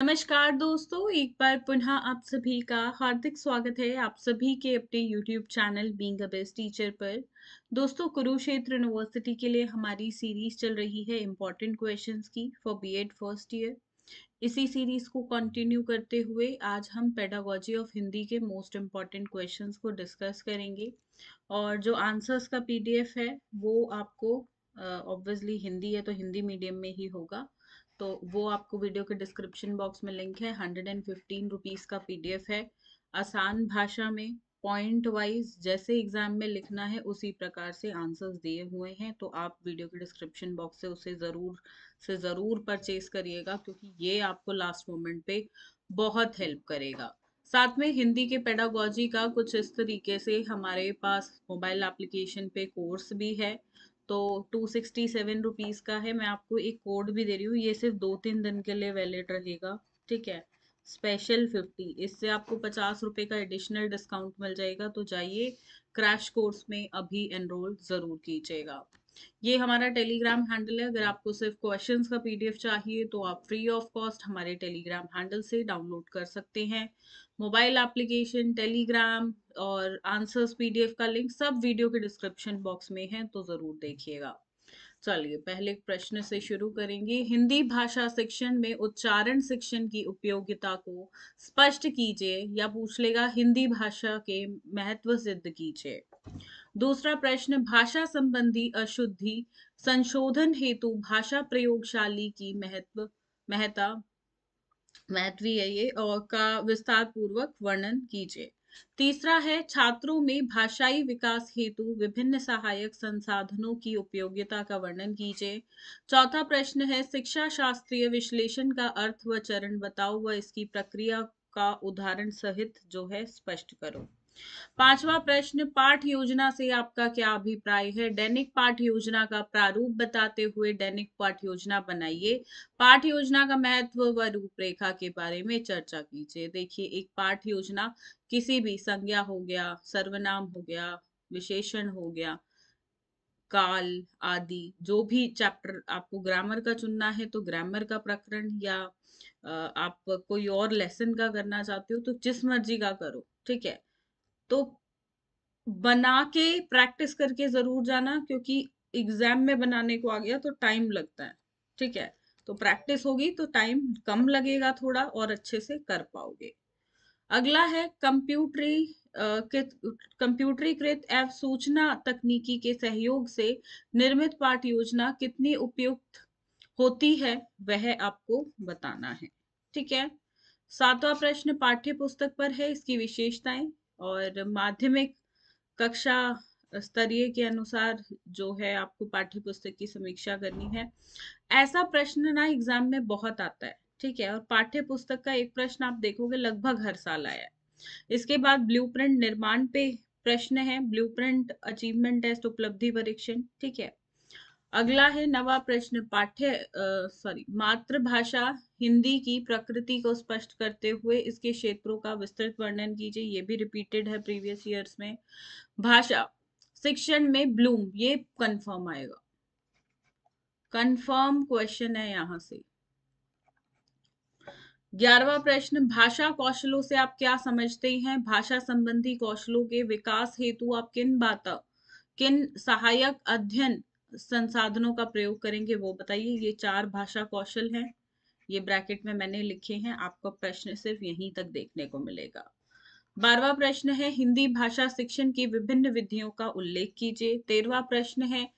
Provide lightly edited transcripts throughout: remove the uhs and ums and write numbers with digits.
नमस्कार दोस्तों, एक बार पुनः आप सभी का हार्दिक स्वागत है आप सभी के अपने YouTube channel being a best teacher पर। दोस्तों, कुरुक्षेत्र यूनिवर्सिटी के लिए हमारी सीरीज चल रही है इम्पोर्टेंट क्वेश्चंस की फॉर बीएड फर्स्ट ईयर। इसी सीरीज को कंटिन्यू करते हुए आज हम पेडागोजी ऑफ हिंदी के मोस्ट इम्पॉर्टेंट क्वेश्चंस को डिस्कस करेंगे। और जो आंसर्स का पीडीएफ है वो आपको ऑब्वियसली हिंदी है तो हिंदी मीडियम में ही होगा, तो वो आपको वीडियो के डिस्क्रिप्शन बॉक्स में लिंक है। 115 रुपीज़ का पीडीएफ है, आसान भाषा में पॉइंट वाइज जैसे एग्जाम में लिखना है उसी प्रकार से आंसर्स दिए हुए हैं, तो आप वीडियो के डिस्क्रिप्शन बॉक्स से उसे ज़रूर परचेज करिएगा क्योंकि ये आपको लास्ट मोमेंट पे बहुत हेल्प करेगा। साथ में हिंदी के पेडागोजी का कुछ इस तरीके से हमारे पास मोबाइल एप्लीकेशन पे कोर्स भी है, तो 267 रुपीज़ का है। मैं आपको एक कोड भी दे रही हूँ, ये सिर्फ 2-3 दिन के लिए वैलिड रहेगा, ठीक है। स्पेशल 50, इससे आपको 50 रुपये का एडिशनल डिस्काउंट मिल जाएगा, तो जाइए क्रैश कोर्स में अभी एनरोल ज़रूर कीजिएगा। ये हमारा टेलीग्राम हैंडल है, अगर आपको सिर्फ क्वेश्चंस का पीडीएफ चाहिए तो आप फ्री ऑफ कॉस्ट हमारे टेलीग्राम हैंडल से डाउनलोड कर सकते हैं। मोबाइल एप्लीकेशन, टेलीग्राम और आंसर्स पीडीएफ का लिंक सब वीडियो के डिस्क्रिप्शन बॉक्स में है, तो ज़रूर देखिएगा। चलिए पहले प्रश्न से शुरू करेंगे। हिंदी भाषा शिक्षण में उच्चारण शिक्षण की उपयोगिता को स्पष्ट कीजिए, या पूछ लेगा हिंदी भाषा के महत्व सिद्ध कीजिए। दूसरा प्रश्न, भाषा संबंधी अशुद्धि संशोधन हेतु भाषा प्रयोगशाली की महत्ता महत्वी है ये और का विस्तार पूर्वक वर्णन कीजिए। तीसरा है, छात्रों में भाषाई विकास हेतु विभिन्न सहायक संसाधनों की उपयोगिता का वर्णन कीजिए। चौथा प्रश्न है, शिक्षा शास्त्रीय विश्लेषण का अर्थ व चरण बताओ व इसकी प्रक्रिया का उदाहरण सहित जो है स्पष्ट करो। पांचवा प्रश्न, पाठ योजना से आपका क्या अभिप्राय है। दैनिक पाठ योजना का प्रारूप बताते हुए दैनिक पाठ योजना बनाइए। पाठ योजना का महत्व व रूपरेखा के बारे में चर्चा कीजिए। देखिए, एक पाठ योजना किसी भी संज्ञा हो गया, सर्वनाम हो गया, विशेषण हो गया, काल आदि, जो भी चैप्टर आपको ग्रामर का चुनना है तो ग्रामर का प्रकरण, या आप कोई और लेसन का करना चाहते हो तो जिस मर्जी का करो, ठीक है। तो बना के प्रैक्टिस करके जरूर जाना, क्योंकि एग्जाम में बनाने को आ गया तो टाइम लगता है, ठीक है। तो प्रैक्टिस होगी तो टाइम कम लगेगा थोड़ा और अच्छे से कर पाओगे। अगला है, कंप्यूटरीकृत एवं सूचना तकनीकी के सहयोग से निर्मित पाठ योजना कितनी उपयुक्त होती है वह आपको बताना है, ठीक है। सातवां प्रश्न पाठ्य पुस्तक पर है, इसकी विशेषताएं और माध्यमिक कक्षा स्तरीय के अनुसार जो है आपको पाठ्य पुस्तक की समीक्षा करनी है। ऐसा प्रश्न ना एग्जाम में बहुत आता है, ठीक है। और पाठ्य पुस्तक का एक प्रश्न आप देखोगे लगभग हर साल आया है। इसके बाद ब्लूप्रिंट निर्माण पे प्रश्न है, ब्लूप्रिंट अचीवमेंट टेस्ट उपलब्धि परीक्षण, ठीक है। अगला है नवा प्रश्न, मातृभाषा हिंदी की प्रकृति को स्पष्ट करते हुए इसके क्षेत्रों का विस्तृत वर्णन कीजिए। ये भी रिपीटेड है प्रीवियस ईयर्स में। भाषा शिक्षण में ब्लूम, ये कंफर्म आएगा, कंफर्म क्वेश्चन है यहां से। 11वां प्रश्न, भाषा कौशलों से आप क्या समझते हैं। भाषा संबंधी कौशलों के विकास हेतु आप किन सहायक अध्ययन संसाधनों का प्रयोग करेंगे वो बताइए। ये 4 भाषा कौशल हैं, ये ब्रैकेट में मैंने लिखे हैं, आपको प्रश्न सिर्फ यहीं तक देखने को मिलेगा। 12वां प्रश्न है, हिंदी भाषा शिक्षण की विभिन्न विधियों का उल्लेख कीजिए। 13वां प्रश्न है,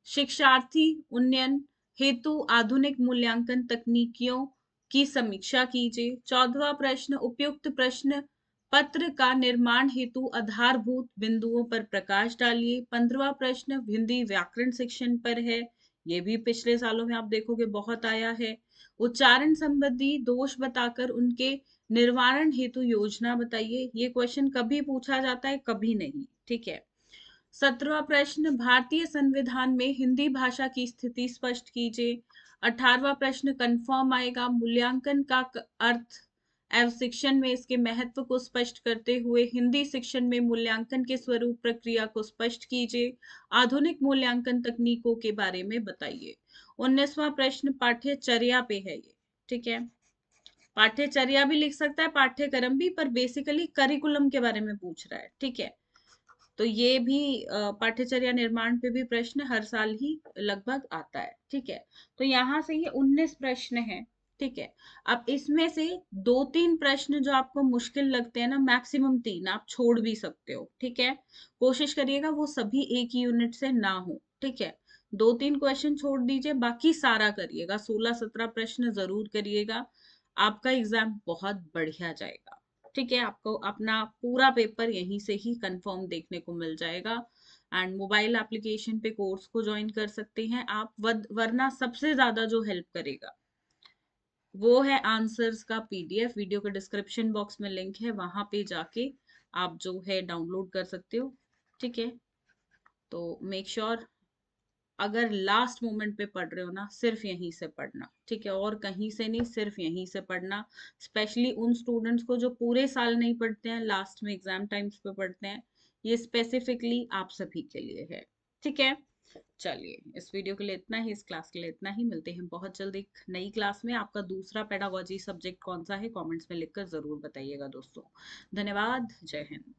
शिक्षार्थी उन्नयन हेतु आधुनिक मूल्यांकन तकनीकियों की समीक्षा कीजिए। 14वां प्रश्न, उपयुक्त प्रश्न पत्र का निर्माण हेतु आधारभूत बिंदुओं पर प्रकाश डालिए। 15वां प्रश्न हिंदी व्याकरण शिक्षण पर है, ये भी पिछले सालों में आप देखोगे बहुत आया है। उच्चारण संबंधी दोष बताकर उनके निर्वारण हेतु योजना बताइए। ये क्वेश्चन कभी पूछा जाता है, कभी नहीं, ठीक है। 17वां प्रश्न, भारतीय संविधान में हिंदी भाषा की स्थिति स्पष्ट कीजिए। 18वां प्रश्न कंफर्म आएगा, मूल्यांकन का अर्थ एवं शिक्षण में इसके महत्व को स्पष्ट करते हुए हिंदी शिक्षण में मूल्यांकन के स्वरूप प्रक्रिया को स्पष्ट कीजिए। आधुनिक मूल्यांकन तकनीकों के बारे में बताइए। 19वां प्रश्न पाठ्यचर्या पे है ये, ठीक है। पाठ्यचर्या भी लिख सकता है, पाठ्यक्रम भी, पर बेसिकली करिकुलम के बारे में पूछ रहा है, ठीक है। तो ये भी पाठ्यचर्या निर्माण पे भी प्रश्न हर साल ही लगभग आता है, ठीक है। तो यहाँ से ये 19 प्रश्न है, ठीक है। अब इसमें से 2-3 प्रश्न जो आपको मुश्किल लगते हैं ना, मैक्सिमम 3 आप छोड़ भी सकते हो, ठीक है। कोशिश करिएगा वो सभी एक ही यूनिट से ना हो, ठीक है। 2-3 क्वेश्चन छोड़ दीजिए, बाकी सारा करिएगा, 16-17 प्रश्न जरूर करिएगा। आपका एग्जाम बहुत बढ़िया जाएगा, ठीक है। आपको अपना पूरा पेपर यहीं से ही कंफर्म देखने को मिल जाएगा। एंड मोबाइल एप्लीकेशन पे कोर्स को ज्वाइन कर सकते हैं आप, वरना सबसे ज्यादा जो हेल्प करेगा वो है आंसर्स का पीडीएफ। वीडियो के डिस्क्रिप्शन बॉक्स में लिंक है, वहां पे जाके आप जो है डाउनलोड कर सकते हो, ठीक है। तो मेक श्योर अगर लास्ट मोमेंट पे पढ़ रहे हो ना, सिर्फ यहीं से पढ़ना, ठीक है, और कहीं से नहीं, सिर्फ यहीं से पढ़ना। स्पेशली उन स्टूडेंट्स को जो पूरे साल नहीं पढ़ते हैं, लास्ट में एग्जाम टाइम्स पे पढ़ते हैं, ये स्पेसिफिकली आप सभी के लिए है, ठीक है। चलिए, इस वीडियो के लिए इतना ही, इस क्लास के लिए इतना ही। मिलते हैं बहुत जल्द एक नई क्लास में। आपका दूसरा पेडागोजी सब्जेक्ट कौन सा है, कमेंट्स में लिखकर जरूर बताइएगा दोस्तों। धन्यवाद, जय हिंद।